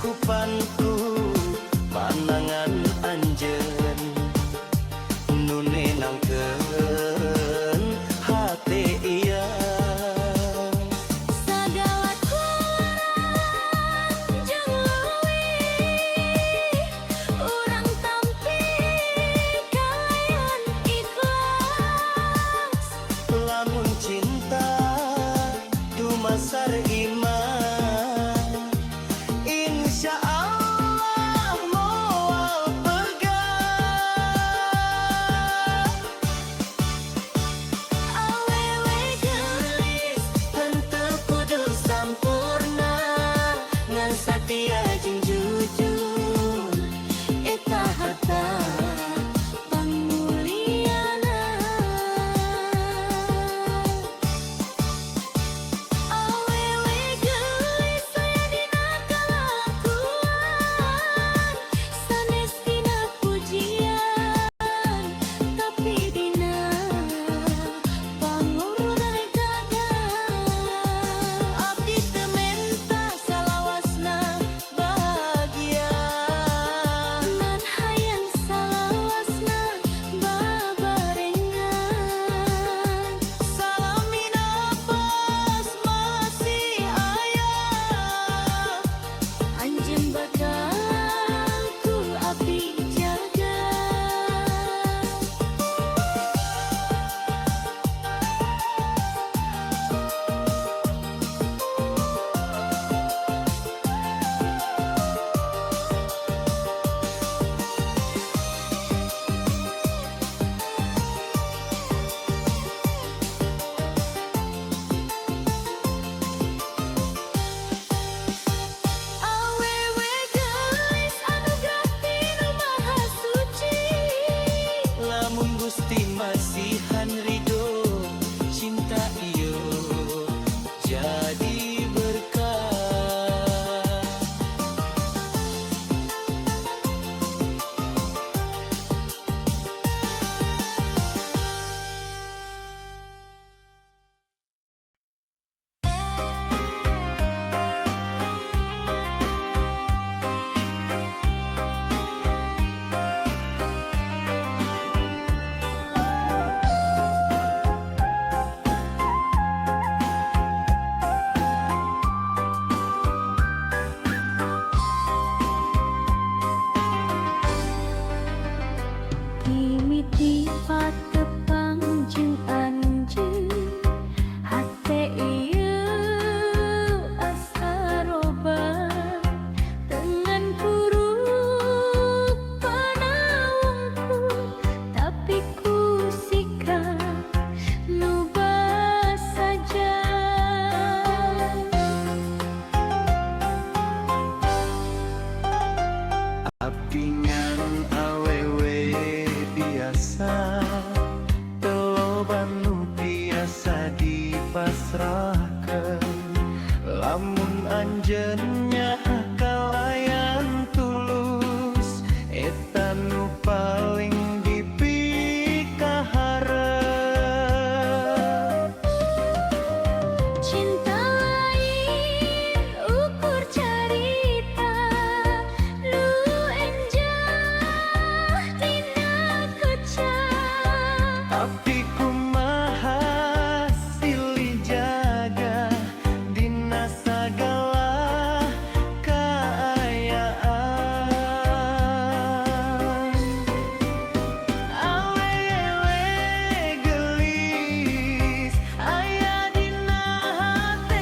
cakupanku panangan anjeun nune nangkeun hate iya Sagala kuaran jeung leuwih urang tampi kalayan ikhlas lamun cinta dumasar iman insya Allah moal pegang awewe geulis henteu kudu sampurna ngan satia jeung jujur eta harta panguliana awewe geulis saya dina kalakuan sanes dina pujian tapi dina pangurutan gagal abdi teu menta salawasna bahagia nan hayang salawasna babarengan salami nafas masih aya anjeun bakal ku abdi jaga awewe geulis anugerah tinu maha suci lamun Gusti masihan ridho cinta ieu jadi berkah mimiti patepang jeung anjeun hate ieu asa roban dengan puruk panaungku tapi ku sikap nu saja abdi ngan awewe biasa teloban nu biasa dipasrahkeun lamun anjeunnya kalayan tulus eta nu paling dipikaharep cinta lain ukur carita nu enjah dina kecah abdi kumaha silih jaga dina sagala kaayaan awewe geulis aya dina hate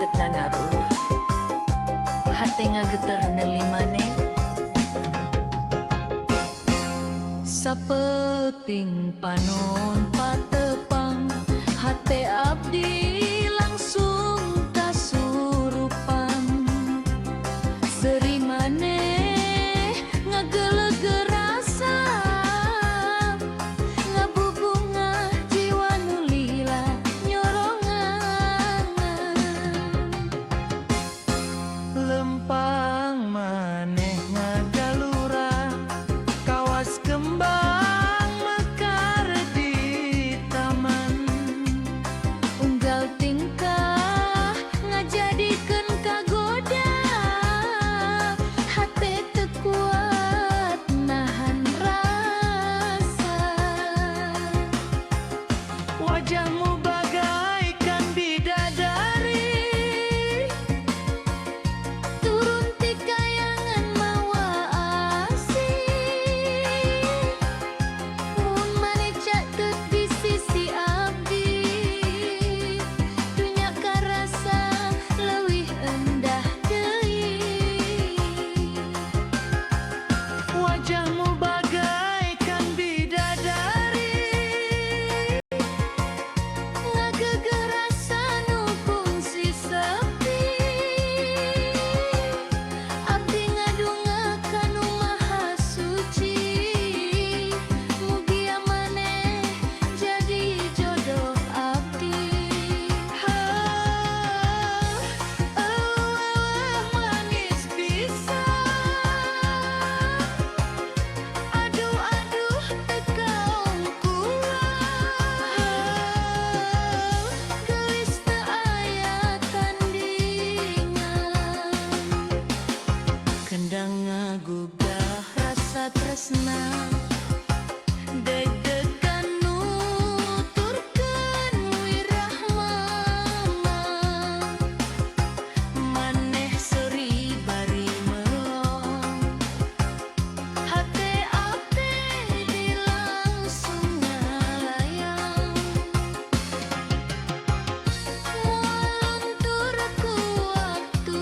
sakit na ngaruh hati ngageter nelimane sapeting panon patepang hati abdi langsung kasurupan serimane ngagelegger rasa ngabubunga jiwa nulila nyorongan Lempang maneh ngagalura kawas kembang mekar di taman unggal tingkah ngajadikeun kagoda hate teu kuat nahan rasa wajahmu bagaikan bidadari turun ti kayangan mawa asih mun maneh catet di sisi abdi dunya karasa leuwih endah deui wajahmu bagaikan bidadari ngageger rasa nu fungsi sepi abdi ngadungakan nu maha suci mugia maneh jadi jodoh abdi manis pisan aduh aduh tekaung kulang geus teu aya tandingan kendang ngagugah rasa tresna deg-degan nuturkeun wirah mamang maneh seuri bari melong hate abdi dilangsung ngalayang luntur ku waktu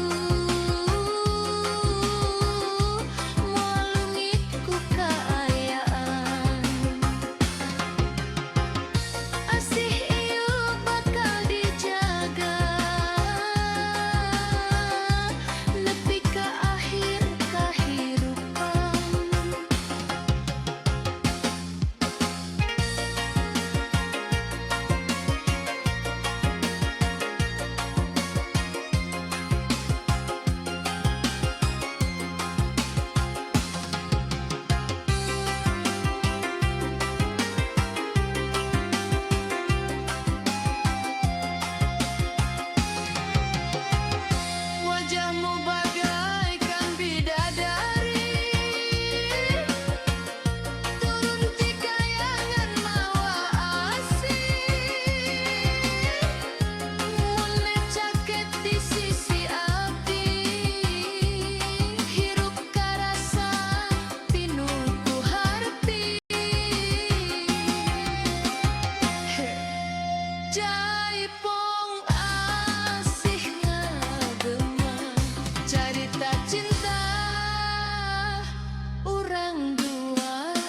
moalungit ku kaayaan asih ieu bakal dijaga nepi ka akhir kahirupan wajahmu bagaikan bidadari turun ti kayangan mawa asih mun caket di sisi abdi hirup karasa pinuh ku harti jaipong asih ngagema carita cinta urang duaan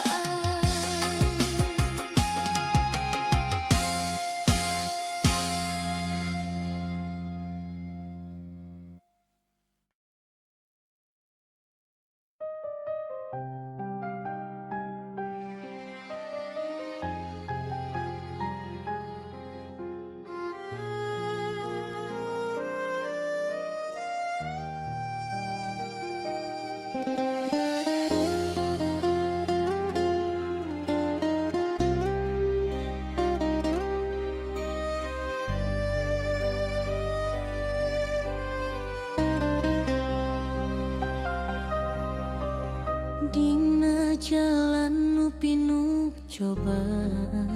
dina jalan nu pinuh cobaan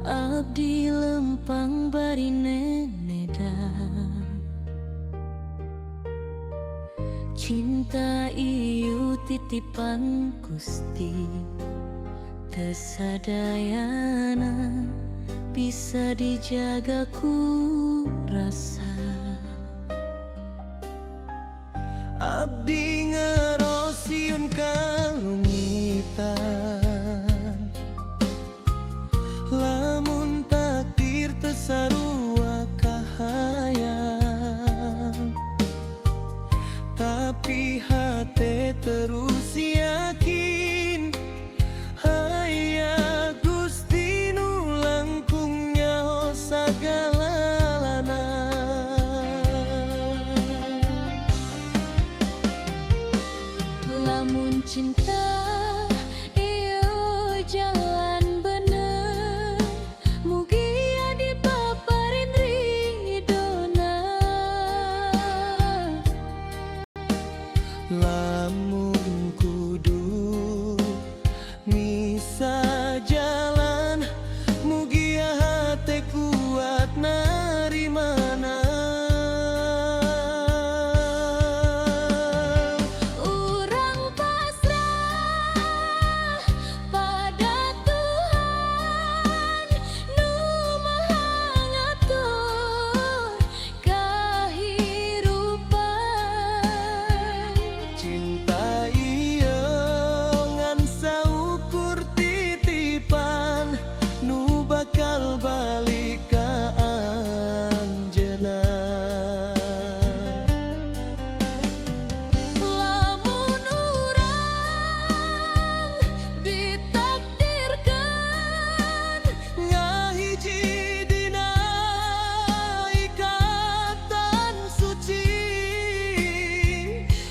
abdi lempang bari nenedan cinta ieu titipan Gusti teu sadayana bisa dijaga ku rasa. Abdi ngerosiun kalungitan, lamun takdir tesarua kahayang, tapi hati terus yakin hayang Gusti nu langkung nyaho sagalana. Lamun cinta iyo jalan bener, mugi adi paparin ridona. Lamun kudu misa jalan, mugi hati kuat narimana. Urang pasrah pada Tuhan nu maha ngatur kahirupan. Cinta iyo ngan saukur titipan, nu bakal balik ka anjeunna. Lamun urang ditakdirkan Ngahiji dina ikatan suci,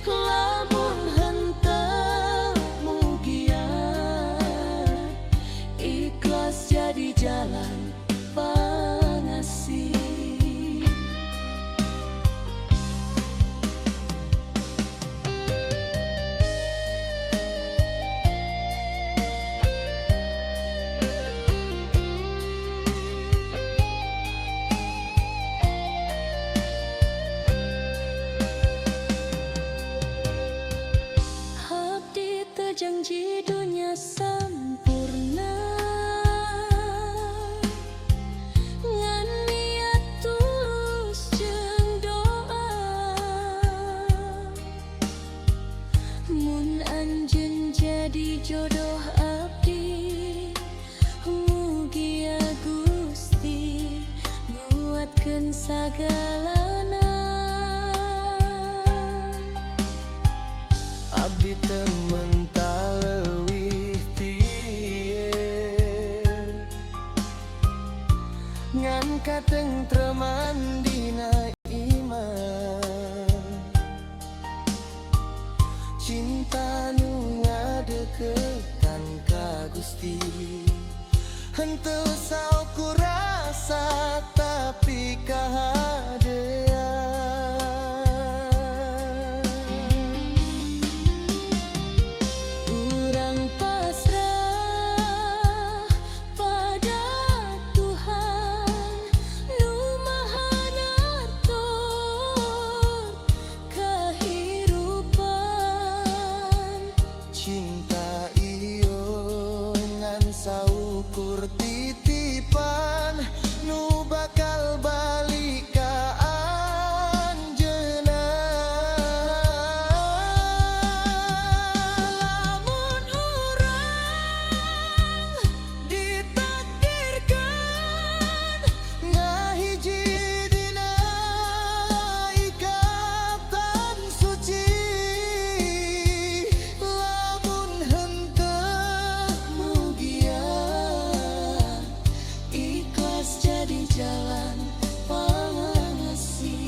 lamun henteu mugia ikhlas jadi jalan pangasih. Abdi teu janji dunia sampurna, ngan niat tulus jeung doa. Mun anjeun jadi jodoh abdi, mugia Gusti nguatkeun sagalana. abdi teu mental leuwih tieun, ngan katentreman dina iman. Cinta nu ngadeukeutan ka Gusti, henteu saukur rasa tapi kahadean. Urang pasrah pada Tuhan nu maha ngatur kahirupan. Cinta iyo ngan saukur titipan, nu bakal balik ka anjeunna. Lamun urang ditakdirkan ngahiji dina ikatan suci, lamun henteu mugia Ikhlas jadi jalan pangasih.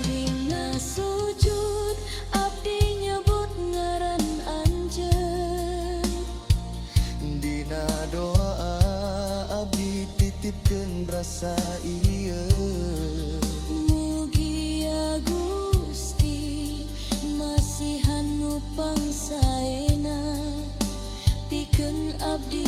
Dina sujud abdi nyebut ngaran anjeun, dina doa abdi titipkeun rasa ieu. mugia Gusti masihan nu pangsaena pikeun abdi